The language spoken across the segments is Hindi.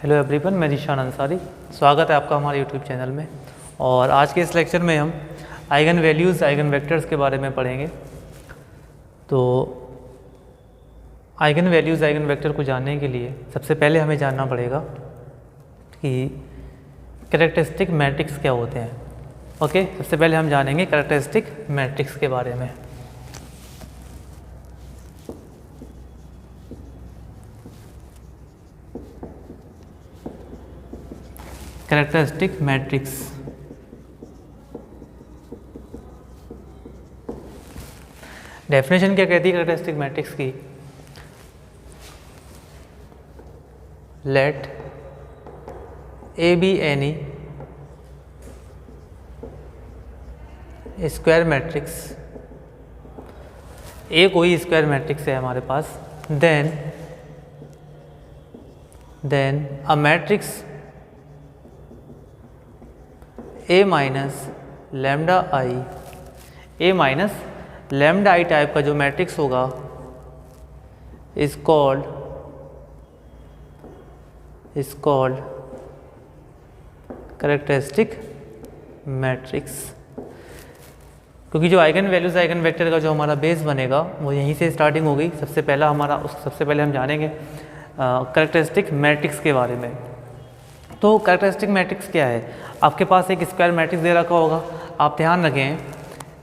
हेलो एवरीवन, मैं जीशान अंसारी। स्वागत है आपका हमारे यूट्यूब चैनल में। और आज के इस लेक्चर में हम आइगन वैल्यूज़, आइगन वेक्टर्स के बारे में पढ़ेंगे। तो आइगन वैल्यूज़, आइगन वेक्टर को जानने के लिए सबसे पहले हमें जानना पड़ेगा कि कैरेक्टरिस्टिक मैट्रिक्स क्या होते हैं। ओके, सबसे पहले हम जानेंगे कैरेक्टरिस्टिक मैट्रिक्स के बारे में। कैरेक्टरिस्टिक मैट्रिक्स डेफिनेशन क्या कहती है कैरेक्टरिस्टिक मैट्रिक्स की? Let A be any square matrix, A कोई स्क्वायर मैट्रिक्स है हमारे पास, then a matrix A minus lambda I, A minus lambda I type का जो मैट्रिक्स होगा इज कॉल्ड कैरेक्टरिस्टिक मैट्रिक्स। क्योंकि जो आइगन वैल्यूज, आइगन वेक्टर का जो हमारा बेस बनेगा वो यहीं से स्टार्टिंग होगी। सबसे पहले हम जानेंगे कैरेक्टरिस्टिक मैट्रिक्स के बारे में। तो कैरेक्टरिस्टिक मैट्रिक्स क्या है? आपके पास एक स्क्वायर मैट्रिक्स दे रखा होगा। आप ध्यान रखें,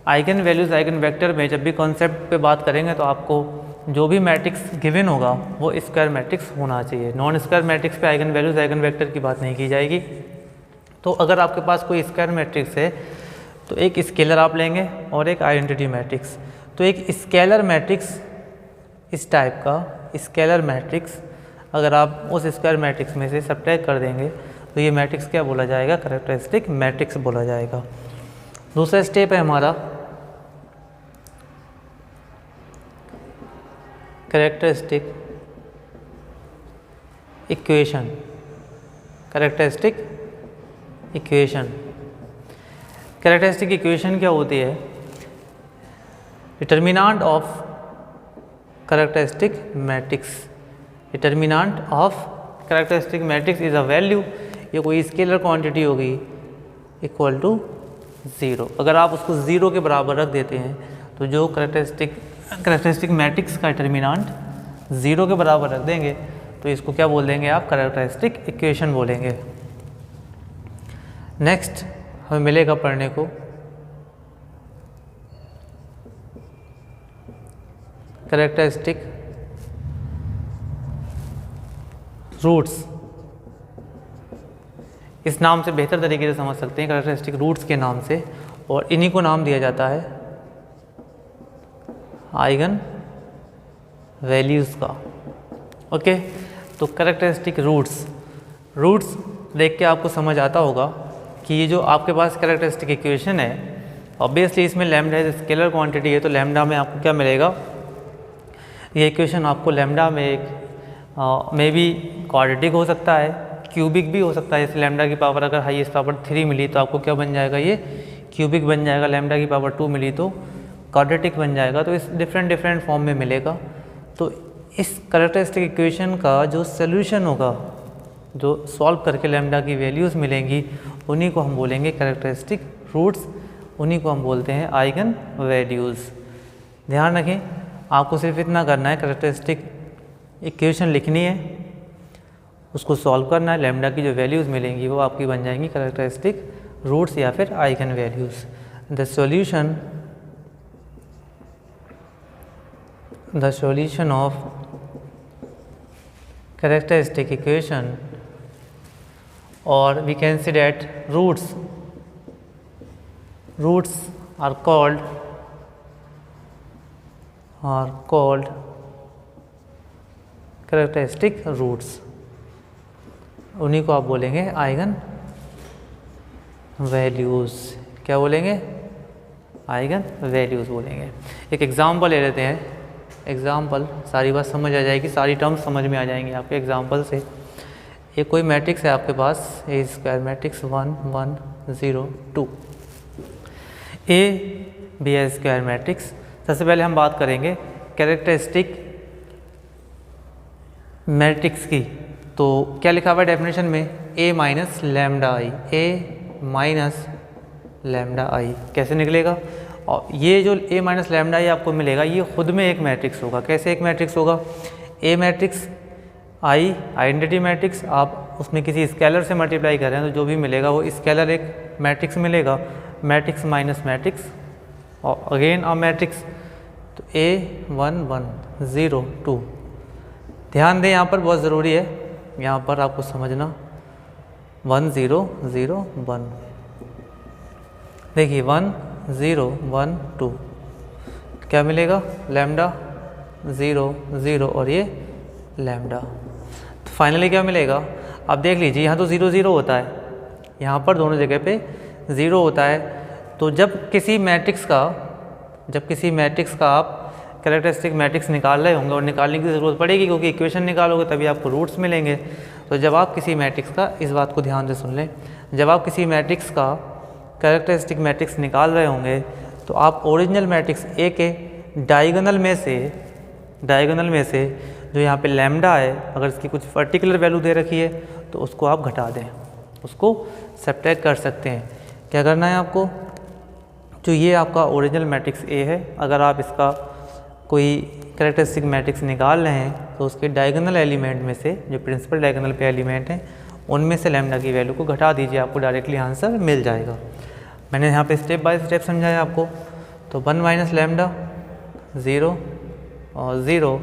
आइगन वैल्यूज़, आइगन वेक्टर में जब भी कॉन्सेप्ट पे बात करेंगे तो आपको जो भी मैट्रिक्स गिवन होगा वो स्क्वायर मैट्रिक्स होना चाहिए। नॉन स्क्वायर मैट्रिक्स पे आइगन वैल्यूज़, आइगन वेक्टर की बात नहीं की जाएगी। तो अगर आपके पास कोई स्क्वायर मैट्रिक्स है तो एक स्केलर आप लेंगे और एक आइडेंटिटी मैट्रिक्स। तो एक स्केलर मैट्रिक्स, इस टाइप का स्केलर मैट्रिक्स अगर आप उस स्क्वायर मैट्रिक्स में से सब्ट्रैक्ट कर देंगे तो ये मैट्रिक्स क्या बोला जाएगा? कैरेक्टरिस्टिक मैट्रिक्स बोला जाएगा। दूसरा स्टेप है हमारा कैरेक्टरिस्टिक इक्वेशन। कैरेक्टरिस्टिक इक्वेशन क्या होती है? Determinant of characteristic matrix. Determinant of characteristic matrix is a value, ये कोई स्केलर क्वांटिटी होगी, इक्वल टू 0। अगर आप उसको 0 के बराबर रख देते हैं तो जो कैरेक्टरिस्टिक मैट्रिक्स का डिटर्मिनेंट 0 के बराबर रख देंगे तो इसको क्या बोल देंगे आप? कैरेक्टरिस्टिक इक्वेशन बोलेंगे। नेक्स्ट हमें मिलेगा पढ़ने को कैरेक्टरिस्टिक रूट्स। इस नाम से बेहतर तरीके से समझ सकते हैं, कैरेक्टरिस्टिक रूट्स के नाम से, और इन्हीं को नाम दिया जाता है आइगन वैल्यूज़ का। ओके, तो कैरेक्टरिस्टिक रूट्स देख के आपको समझ आता होगा कि ये जो आपके पास कैरेक्टरिस्टिक इक्वेशन है, ऑब्वियसली इसमें लैम्डा है, स्केलर क्वांटिटी है, तो लैम्डा में आपको क्या मिलेगा? ये इक्वेशन आपको लैम्डा में एक मे बी क्वाड्रेटिक हो सकता है, क्यूबिक भी हो सकता है। जैसे लैम्डा की पावर अगर हाईएस्ट पावर 3 मिली तो आपको क्या बन जाएगा? ये क्यूबिक बन जाएगा। लैम्डा की पावर 2 मिली तो क्वाड्रेटिक बन जाएगा। तो इस डिफरेंट फॉर्म में मिलेगा। तो इस कैरेक्टरिस्टिक इक्वेशन का जो सोल्यूशन होगा, जो सॉल्व करके लैम्डा की वैल्यूज़ मिलेंगी, उन्हीं को हम बोलेंगे कैरेक्टरिस्टिक रूट्स, उन्हीं को हम बोलते हैं आइगन वैल्यूज़। ध्यान रखें, आपको सिर्फ इतना करना है, कैरेक्टरिस्टिक इक्वेशन लिखनी है, उसको सॉल्व करना है, लैम्डा की जो वैल्यूज़ मिलेंगी वो आपकी बन जाएंगी कैरेक्टरिस्टिक रूट्स या फिर eigen values. The solution of characteristic equation, और we can see that roots are called characteristic roots, उन्हीं को आप बोलेंगे आइगन वैल्यूज़। क्या बोलेंगे? आइगन वैल्यूज़ बोलेंगे। एक एग्जांपल ले लेते हैं। एग्जांपल, सारी बात समझ आ जाएगी, सारी टर्म्स समझ में आ जाएंगी आपके एग्जांपल से। एक कोई मैट्रिक्स है आपके पास, A square matrix 1 1 0 2, A be square matrix. सबसे पहले हम बात करेंगे कैरेक्टरिस्टिक मैट्रिक्स की। तो क्या लिखा हुआ है डेफिनेशन में, ए minus lambda I, A minus lambda आई कैसे निकलेगा। और ये जो ए माइनस लैम्डा आई आपको मिलेगा ये खुद में एक मैट्रिक्स होगा। कैसे एक मैट्रिक्स होगा, ए मैट्रिक्स आई आइडेंटिटी मैट्रिक्स, आप उसमें किसी स्केलर से मल्टीप्लाई कर रहे हैं तो जो भी मिलेगा वो स्केलर एक मैट्रिक्स मिलेगा, मैट्रिक्स माइनस मैट्रिक्स और अगेन अ मैट्रिक्स। तो A1 1 0 2, ध्यान दें यहाँ पर बहुत ज़रूरी है, यहाँ पर आपको समझना 1 0 0 1, देखिए 1 0 1 2 क्या मिलेगा, लैम्डा 0 0 और ये लैम्डा। तो फाइनली क्या मिलेगा, आप देख लीजिए यहाँ तो 0 0 होता है, यहाँ पर दोनों जगह पे 0 होता है। तो जब किसी मैट्रिक्स का आप कैरेक्टरिस्टिक मैट्रिक्स निकाल रहे होंगे और निकालने की ज़रूरत पड़ेगी क्योंकि इक्वेशन निकालोगे तभी आपको रूट्स मिलेंगे। तो जब आप किसी मैट्रिक्स का, इस बात को ध्यान से सुन लें, जब आप किसी मैट्रिक्स का कैरेक्टरिस्टिक मैट्रिक्स निकाल रहे होंगे तो आप ओरिजिनल मैट्रिक्स ए के डायगोनल में से जो यहाँ पे लैम्डा है, अगर इसकी कुछ पर्टिकुलर वैल्यू दे रखी है तो उसको आप घटा दें, उसको सब्ट्रैक्ट कर सकते हैं। क्या करना है आपको, जो ये आपका ओरिजिनल मैट्रिक्स ए है, अगर आप इसका कोई कैरेक्टरिस्टिक मैट्रिक्स निकाल रहे हैं तो उसके डायगोनल एलिमेंट में से, जो प्रिंसिपल डायगोनल पे एलिमेंट हैं, उनमें से लैम्डा की वैल्यू को घटा दीजिए, आपको डायरेक्टली आंसर मिल जाएगा। मैंने यहाँ पे स्टेप बाय स्टेप समझाया आपको। तो 1 माइनस लैम्डा 0 और 0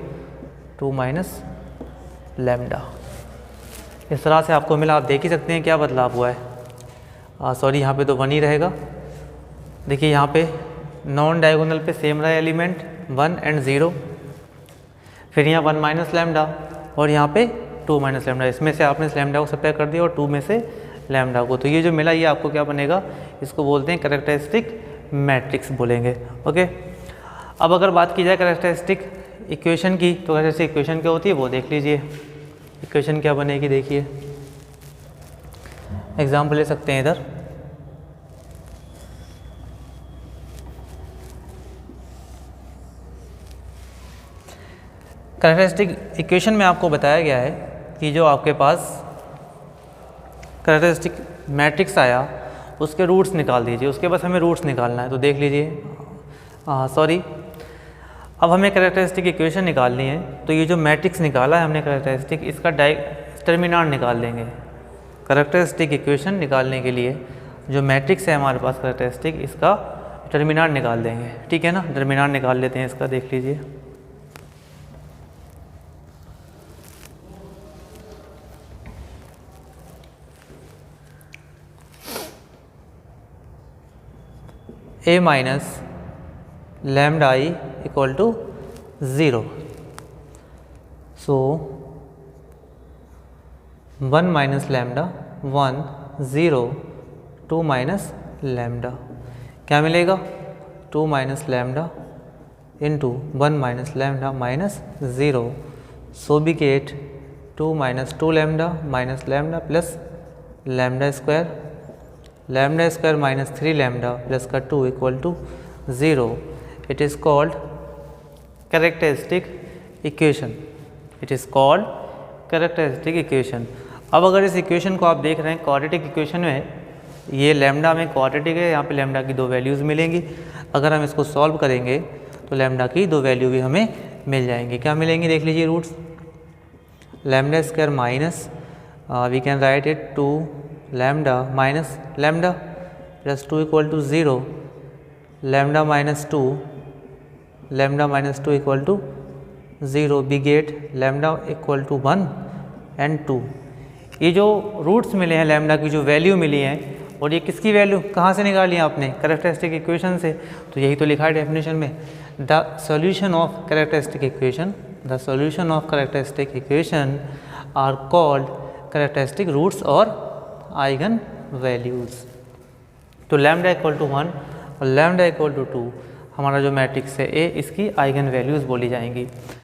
2 माइनस लैम्डा, इस तरह से आपको मिला। आप देख ही सकते हैं क्या बदलाव हुआ है। सॉरी, यहाँ पे तो 1 ही रहेगा। देखिए यहाँ पे नॉन डायगोनल पे सेम रहा एलिमेंट 1 एंड 0, फिर यहाँ 1 माइनस लैम्डा और यहाँ पे 2 माइनस लैम्डा, इसमें से आपने लैम्डा को सब्ट्रैक्ट कर दिया और 2 में से लैम्डा को। तो ये जो मिला ये आपको क्या बनेगा, इसको बोलते हैं कैरेक्टरिस्टिक मैट्रिक्स बोलेंगे। ओके, अब अगर बात की जाए कैरेक्टरिस्टिक इक्वेशन की, तो कैरेक्टरिस्टिक इक्वेशन क्या होती है वो देख लीजिए। इक्वेशन क्या बनेगी देखिए, एग्जाम्पल ले सकते हैं इधर। कैरेक्टरिस्टिक इक्वेशन में आपको बताया गया है कि जो आपके पास कैरेक्टरिस्टिक मैट्रिक्स आया उसके रूट्स निकाल दीजिए, उसके बस हमें रूट्स निकालना है। तो देख लीजिए, सॉरी, अब हमें कैरेक्टरिस्टिक इक्वेशन निकालनी है। तो ये जो मैट्रिक्स निकाला है हमने कैरेक्टरिस्टिक, इसका डिटरमिनेंट निकाल देंगे। कैरेक्टरिस्टिक इक्वेशन निकालने के लिए जो मैट्रिक्स है हमारे पास कैरेक्टरिस्टिक, इसका डिटरमिनेंट निकाल देंगे। ठीक है ना, डिटरमिनेंट निकाल लेते हैं इसका, देख लीजिए। A minus lambda I equal to 0, so 1 minus lambda 1 0 2 minus lambda, क्या मिलेगा 2 minus lambda into 1 minus lambda minus 0, so we get 2 minus 2 lambda minus lambda plus lambda square minus 3 lambda plus का 2 equal to 0। It is called characteristic equation. It is called characteristic equation. अब अगर इस इक्वेशन को आप देख रहे हैं क्वाड्रेटिक इक्वेशन में, ये लैम्डा में क्वाड्रेटिक है, यहाँ पे लैम्डा की 2 वैल्यूज़ मिलेंगी। अगर हम इसको सॉल्व करेंगे तो लैम्डा की 2 वैल्यू भी हमें मिल जाएंगी। क्या मिलेंगी देख लीजिए, roots lambda square minus we can write it 2 lambda minus lambda plus 2 equal to 0, lambda minus 2 equal to 0, we get lambda equal to 1 and 2। ये जो रूट्स मिले हैं लैम्डा की जो वैल्यू मिली है, और ये किसकी वैल्यू कहाँ से निकाली है आपने, कैरेक्टरिस्टिक इक्वेशन से। तो यही तो लिखा है डेफिनेशन में, the solution of characteristic equation are called characteristic roots और आइगन वैल्यूज़। तो लैम्डा इक्वल टू 1 और लैम्डा इक्वल टू 2 हमारा जो मैट्रिक्स है ए, इसकी आइगन वैल्यूज़ बोली जाएंगी।